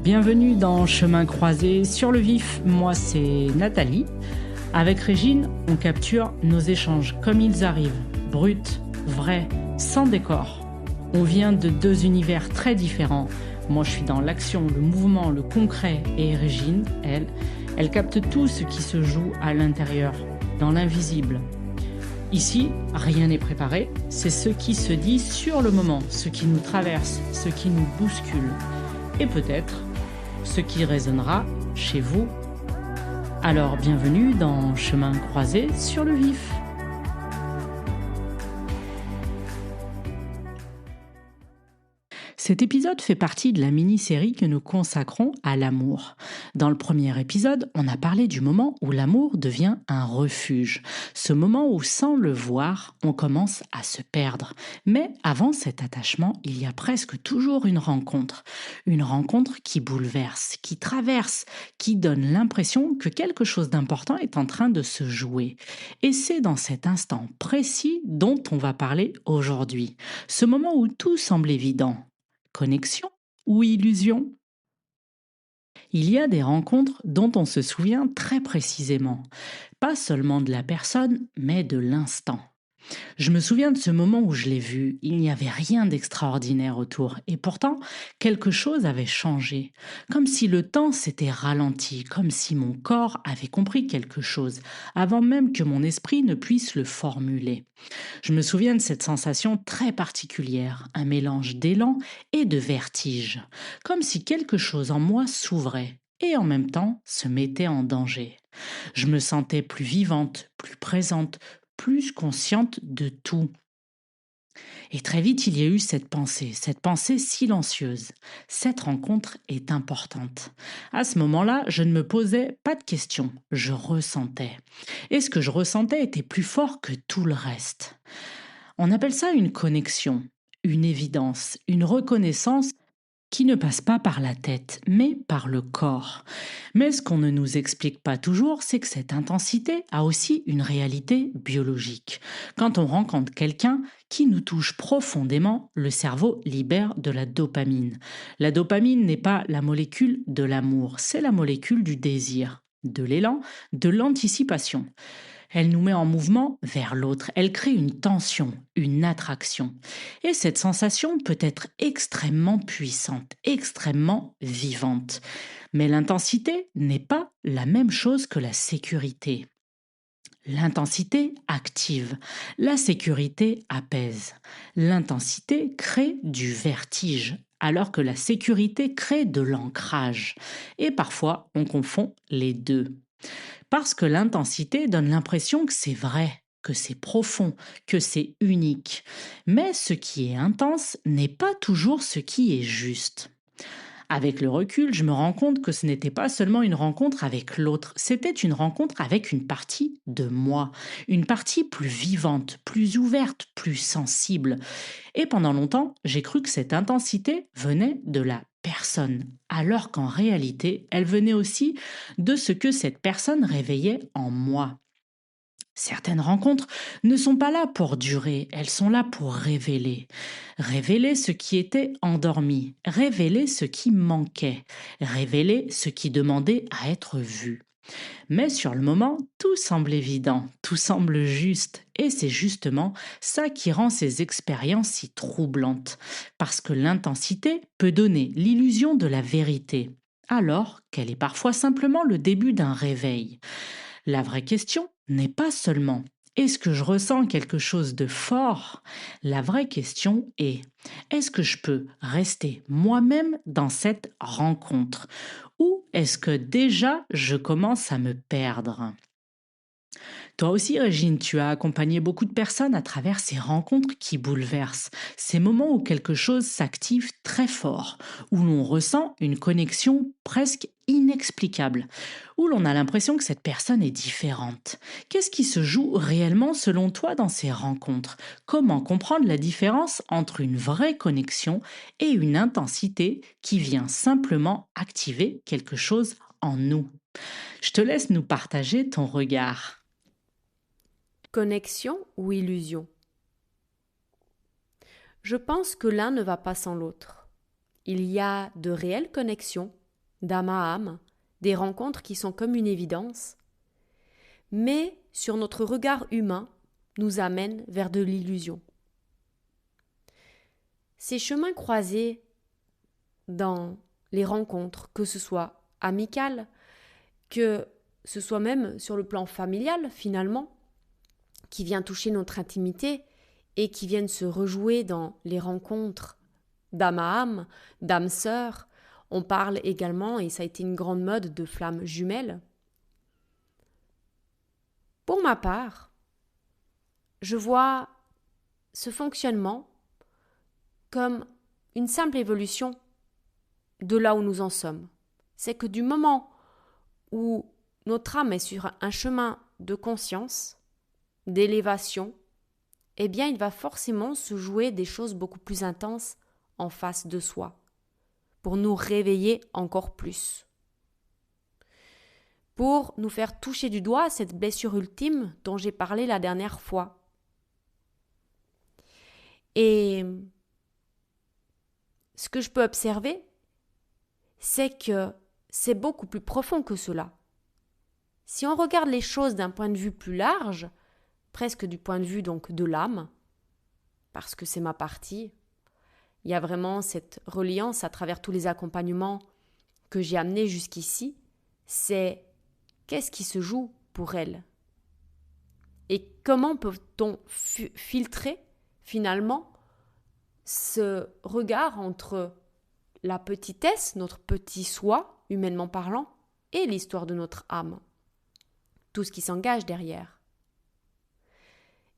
Bienvenue dans Chemin croisé sur le vif, moi c'est Nathalie. Avec Régine, on capture nos échanges comme ils arrivent, bruts, vrais, sans décor. On vient de deux univers très différents. Moi je suis dans l'action, le mouvement, le concret et Régine, elle capte tout ce qui se joue à l'intérieur, dans l'invisible. Ici, rien n'est préparé, c'est ce qui se dit sur le moment, ce qui nous traverse, ce qui nous bouscule. Et peut-être ce qui résonnera chez vous. Alors bienvenue dans Chemin croisé sur le vif. Cet épisode fait partie de la mini-série que nous consacrons à l'amour. Dans le premier épisode, on a parlé du moment où l'amour devient un refuge. Ce moment où, sans le voir, on commence à se perdre. Mais avant cet attachement, il y a presque toujours une rencontre. Une rencontre qui bouleverse, qui traverse, qui donne l'impression que quelque chose d'important est en train de se jouer. Et c'est dans cet instant précis dont on va parler aujourd'hui. Ce moment où tout semble évident. Connexion ou illusion? Il y a des rencontres dont on se souvient très précisément, pas seulement de la personne, mais de l'instant. Je me souviens de ce moment où je l'ai vu, il n'y avait rien d'extraordinaire autour, et pourtant quelque chose avait changé, comme si le temps s'était ralenti, comme si mon corps avait compris quelque chose, avant même que mon esprit ne puisse le formuler. Je me souviens de cette sensation très particulière, un mélange d'élan et de vertige, comme si quelque chose en moi s'ouvrait et en même temps se mettait en danger. Je me sentais plus vivante, plus présente, plus consciente de tout. Et très vite, il y a eu cette pensée silencieuse. Cette rencontre est importante. À ce moment-là, je ne me posais pas de questions, je ressentais. Et ce que je ressentais était plus fort que tout le reste. On appelle ça une connexion, une évidence, une reconnaissance qui ne passe pas par la tête, mais par le corps. Mais ce qu'on ne nous explique pas toujours, c'est que cette intensité a aussi une réalité biologique. Quand on rencontre quelqu'un qui nous touche profondément, le cerveau libère de la dopamine. La dopamine n'est pas la molécule de l'amour, c'est la molécule du désir, de l'élan, de l'anticipation. Elle nous met en mouvement vers l'autre, elle crée une tension, une attraction. Et cette sensation peut être extrêmement puissante, extrêmement vivante. Mais l'intensité n'est pas la même chose que la sécurité. L'intensité active, la sécurité apaise. L'intensité crée du vertige, alors que la sécurité crée de l'ancrage. Et parfois, on confond les deux. Parce que l'intensité donne l'impression que c'est vrai, que c'est profond, que c'est unique. Mais ce qui est intense n'est pas toujours ce qui est juste. Avec le recul, je me rends compte que ce n'était pas seulement une rencontre avec l'autre, c'était une rencontre avec une partie de moi, une partie plus vivante, plus ouverte, plus sensible. Et pendant longtemps, j'ai cru que cette intensité venait de la personne, alors qu'en réalité, elle venait aussi de ce que cette personne réveillait en moi. Certaines rencontres ne sont pas là pour durer, elles sont là pour révéler. Révéler ce qui était endormi, révéler ce qui manquait, révéler ce qui demandait à être vu. Mais sur le moment, tout semble évident, tout semble juste, et c'est justement ça qui rend ces expériences si troublantes, parce que l'intensité peut donner l'illusion de la vérité, alors qu'elle est parfois simplement le début d'un réveil. La vraie question n'est pas seulement est-ce que je ressens quelque chose de fort? La vraie question est est-ce que je peux rester moi-même dans cette rencontre? Ou est-ce que déjà je commence à me perdre? Toi aussi, Régine, tu as accompagné beaucoup de personnes à travers ces rencontres qui bouleversent, ces moments où quelque chose s'active très fort, où l'on ressent une connexion presque inexplicable, où l'on a l'impression que cette personne est différente. Qu'est-ce qui se joue réellement selon toi dans ces rencontres? Comment comprendre la différence entre une vraie connexion et une intensité qui vient simplement activer quelque chose en nous? Je te laisse nous partager ton regard. Connexion ou illusion? Je pense que l'un ne va pas sans l'autre. Il y a de réelles connexions d'âme à âme, des rencontres qui sont comme une évidence, mais sur notre regard humain nous amènent vers de l'illusion. Ces chemins croisés dans les rencontres, que ce soit amicales, que ce soit même sur le plan familial finalement, qui vient toucher notre intimité et qui viennent se rejouer dans les rencontres d'âme à âme, d'âme sœur. On parle également, et ça a été une grande mode, de flammes jumelles. Pour ma part, je vois ce fonctionnement comme une simple évolution de là où nous en sommes. C'est que du moment où notre âme est sur un chemin de conscience, d'élévation, eh bien il va forcément se jouer des choses beaucoup plus intenses en face de soi, pour nous réveiller encore plus, pour nous faire toucher du doigt cette blessure ultime dont j'ai parlé la dernière fois. Et ce que je peux observer, c'est que c'est beaucoup plus profond que cela. Si on regarde les choses d'un point de vue plus large, presque du point de vue donc de l'âme, parce que c'est ma partie, il y a vraiment cette reliance à travers tous les accompagnements que j'ai amenés jusqu'ici, c'est qu'est-ce qui se joue pour elle? Et comment peut-on filtrer finalement ce regard entre la petitesse, notre petit soi, humainement parlant, et l'histoire de notre âme, tout ce qui s'engage derrière.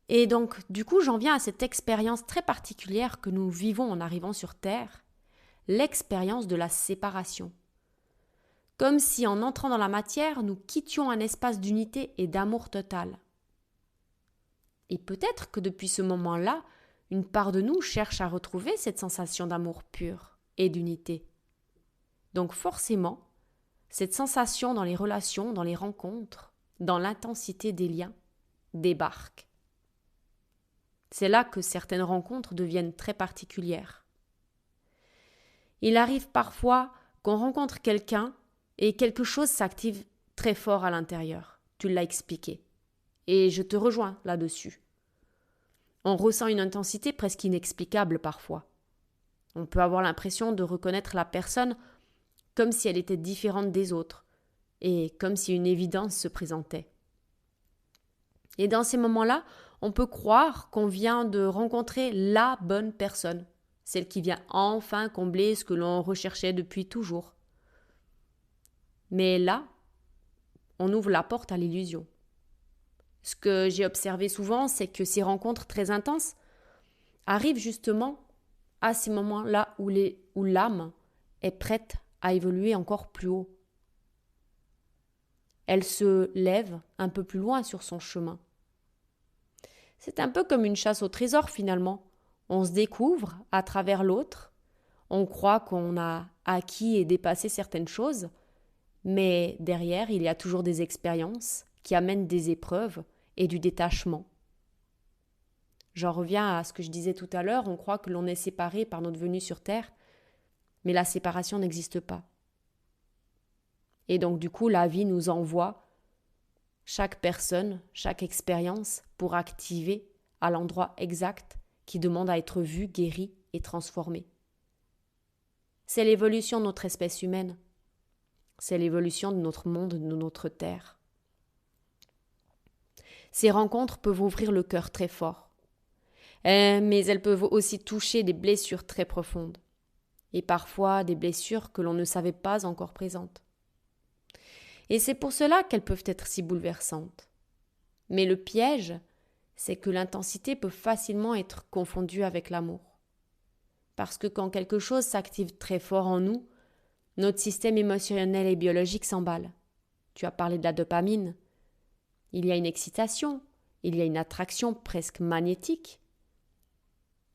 Et donc, du coup, j'en viens à cette expérience très particulière que nous vivons en arrivant sur Terre, l'expérience de la séparation. Comme si en entrant dans la matière, nous quittions un espace d'unité et d'amour total. Et peut-être que depuis ce moment-là, une part de nous cherche à retrouver cette sensation d'amour pur et d'unité. Donc forcément, cette sensation dans les relations, dans les rencontres, dans l'intensité des liens, débarque. C'est là que certaines rencontres deviennent très particulières. Il arrive parfois qu'on rencontre quelqu'un et quelque chose s'active très fort à l'intérieur. Tu l'as expliqué. Et je te rejoins là-dessus. On ressent une intensité presque inexplicable parfois. On peut avoir l'impression de reconnaître la personne comme si elle était différente des autres et comme si une évidence se présentait. Et dans ces moments-là, on peut croire qu'on vient de rencontrer la bonne personne, celle qui vient enfin combler ce que l'on recherchait depuis toujours. Mais là, on ouvre la porte à l'illusion. Ce que j'ai observé souvent, c'est que ces rencontres très intenses arrivent justement à ces moments-là où l'âme est prête à évoluer encore plus haut. Elle se lève un peu plus loin sur son chemin. C'est un peu comme une chasse au trésor finalement. On se découvre à travers l'autre, on croit qu'on a acquis et dépassé certaines choses, mais derrière il y a toujours des expériences qui amènent des épreuves et du détachement. J'en reviens à ce que je disais tout à l'heure, on croit que l'on est séparé par notre venue sur Terre, mais la séparation n'existe pas. Et donc du coup, la vie nous envoie chaque personne, chaque expérience pour activer à l'endroit exact qui demande à être vu, guéri et transformé. C'est l'évolution de notre espèce humaine. C'est l'évolution de notre monde, de notre Terre. Ces rencontres peuvent ouvrir le cœur très fort, mais elles peuvent aussi toucher des blessures très profondes, et parfois des blessures que l'on ne savait pas encore présentes. Et c'est pour cela qu'elles peuvent être si bouleversantes. Mais le piège, c'est que l'intensité peut facilement être confondue avec l'amour. Parce que quand quelque chose s'active très fort en nous, notre système émotionnel et biologique s'emballe. Tu as parlé de la dopamine. Il y a une excitation, il y a une attraction presque magnétique.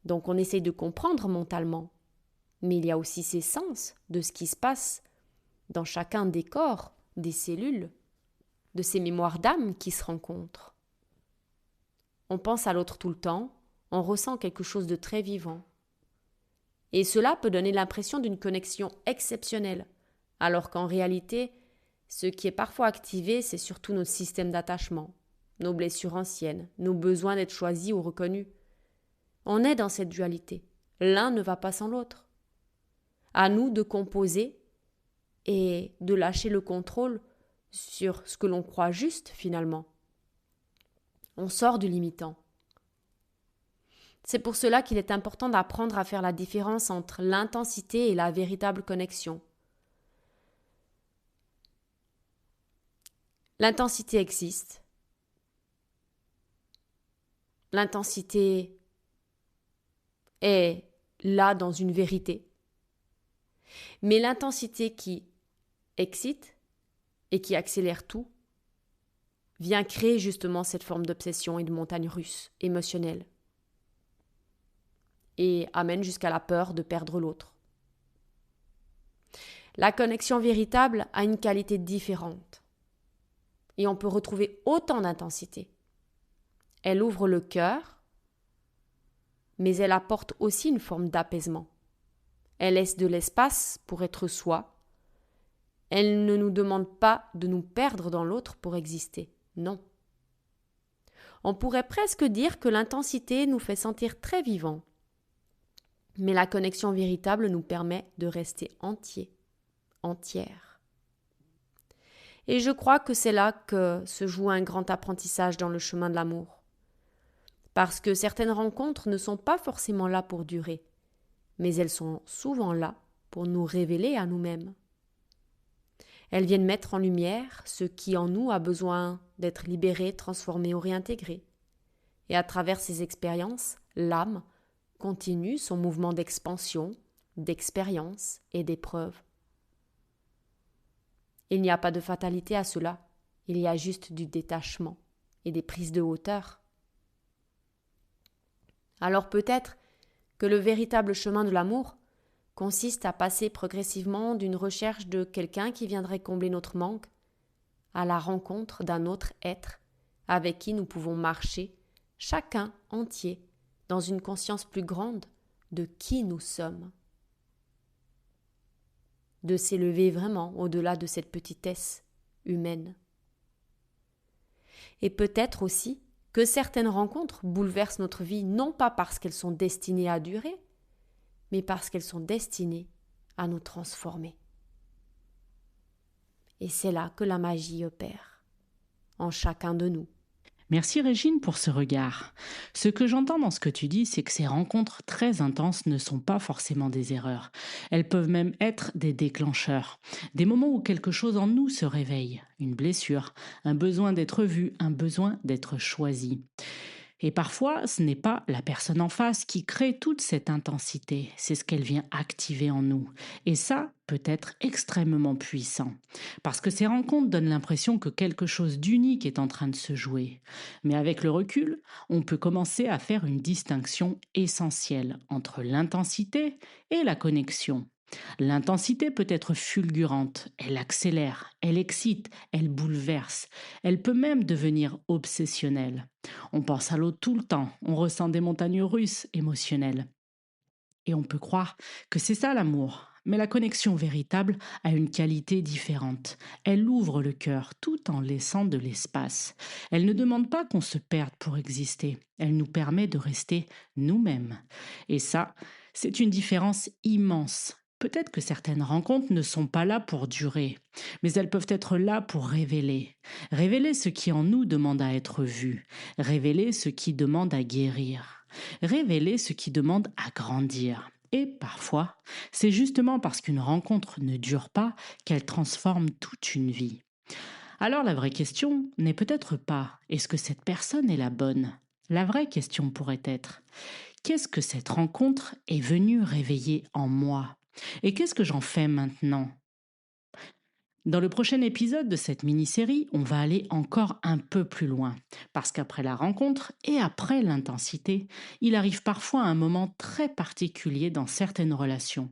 Donc on essaye de comprendre mentalement. Mais il y a aussi ces sens de ce qui se passe dans chacun des corps, des cellules, de ces mémoires d'âme qui se rencontrent. On pense à l'autre tout le temps, on ressent quelque chose de très vivant. Et cela peut donner l'impression d'une connexion exceptionnelle, alors qu'en réalité, ce qui est parfois activé, c'est surtout notre système d'attachement, nos blessures anciennes, nos besoins d'être choisis ou reconnus. On est dans cette dualité. L'un ne va pas sans l'autre. À nous de composer et de lâcher le contrôle sur ce que l'on croit juste finalement. On sort du limitant. C'est pour cela qu'il est important d'apprendre à faire la différence entre l'intensité et la véritable connexion. L'intensité existe. L'intensité est là dans une vérité. Mais l'intensité qui excite et qui accélère tout vient créer justement cette forme d'obsession et de montagne russe émotionnelle et amène jusqu'à la peur de perdre l'autre. La connexion véritable a une qualité différente et on peut retrouver autant d'intensité. Elle ouvre le cœur, mais elle apporte aussi une forme d'apaisement. Elle laisse de l'espace pour être soi. Elle ne nous demande pas de nous perdre dans l'autre pour exister. Non. On pourrait presque dire que l'intensité nous fait sentir très vivants. Mais la connexion véritable nous permet de rester entiers, entières. Et je crois que c'est là que se joue un grand apprentissage dans le chemin de l'amour. Parce que certaines rencontres ne sont pas forcément là pour durer, mais elles sont souvent là pour nous révéler à nous-mêmes. Elles viennent mettre en lumière ce qui en nous a besoin d'être libéré, transformé ou réintégré. Et à travers ces expériences, l'âme continue son mouvement d'expansion, d'expérience et d'épreuve. Il n'y a pas de fatalité à cela, il y a juste du détachement et des prises de hauteur. Alors peut-être que le véritable chemin de l'amour consiste à passer progressivement d'une recherche de quelqu'un qui viendrait combler notre manque à la rencontre d'un autre être avec qui nous pouvons marcher, chacun entier, dans une conscience plus grande de qui nous sommes. De s'élever vraiment au-delà de cette petitesse humaine. Et peut-être aussi que certaines rencontres bouleversent notre vie non pas parce qu'elles sont destinées à durer, mais parce qu'elles sont destinées à nous transformer. Et c'est là que la magie opère, en chacun de nous. Merci Régine pour ce regard. Ce que j'entends dans ce que tu dis, c'est que ces rencontres très intenses ne sont pas forcément des erreurs. Elles peuvent même être des déclencheurs. Des moments où quelque chose en nous se réveille. Une blessure, un besoin d'être vu, un besoin d'être choisi. Et parfois, ce n'est pas la personne en face qui crée toute cette intensité, c'est ce qu'elle vient activer en nous. Et ça peut être extrêmement puissant, parce que ces rencontres donnent l'impression que quelque chose d'unique est en train de se jouer. Mais avec le recul, on peut commencer à faire une distinction essentielle entre l'intensité et la connexion. L'intensité peut être fulgurante, elle accélère, elle excite, elle bouleverse, elle peut même devenir obsessionnelle. On pense à l'eau tout le temps, on ressent des montagnes russes émotionnelles. Et on peut croire que c'est ça l'amour. Mais la connexion véritable a une qualité différente. Elle ouvre le cœur tout en laissant de l'espace. Elle ne demande pas qu'on se perde pour exister. Elle nous permet de rester nous-mêmes. Et ça, c'est une différence immense. Peut-être que certaines rencontres ne sont pas là pour durer, mais elles peuvent être là pour révéler. Révéler ce qui en nous demande à être vu. Révéler ce qui demande à guérir. Révéler ce qui demande à grandir. Et parfois, c'est justement parce qu'une rencontre ne dure pas qu'elle transforme toute une vie. Alors la vraie question n'est peut-être pas est-ce que cette personne est la bonne? La vraie question pourrait être qu'est-ce que cette rencontre est venue réveiller en moi? Et qu'est-ce que j'en fais maintenant? Dans le prochain épisode de cette mini-série, on va aller encore un peu plus loin, parce qu'après la rencontre et après l'intensité, il arrive parfois un moment très particulier dans certaines relations.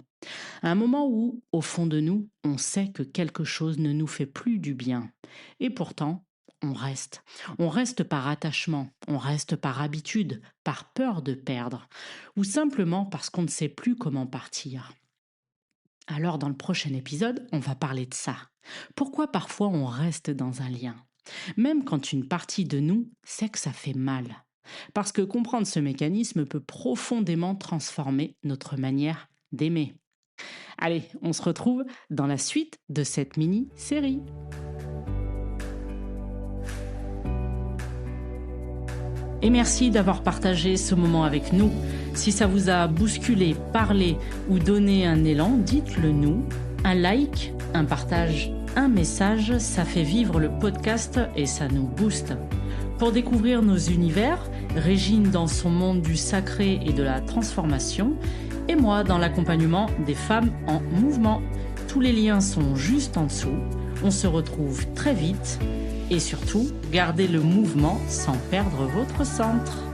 Un moment où, au fond de nous, on sait que quelque chose ne nous fait plus du bien. Et pourtant, on reste. On reste par attachement, on reste par habitude, par peur de perdre, ou simplement parce qu'on ne sait plus comment partir. Alors dans le prochain épisode, on va parler de ça. Pourquoi parfois on reste dans un lien, même quand une partie de nous sait que ça fait mal. Parce que comprendre ce mécanisme peut profondément transformer notre manière d'aimer. Allez, on se retrouve dans la suite de cette mini-série. Et merci d'avoir partagé ce moment avec nous. Si ça vous a bousculé, parlé ou donné un élan, dites-le nous. Un like, un partage, un message, ça fait vivre le podcast et ça nous booste. Pour découvrir nos univers, Régine dans son monde du sacré et de la transformation, et moi dans l'accompagnement des femmes en mouvement. Tous les liens sont juste en dessous. On se retrouve très vite. Et surtout, gardez le mouvement sans perdre votre centre.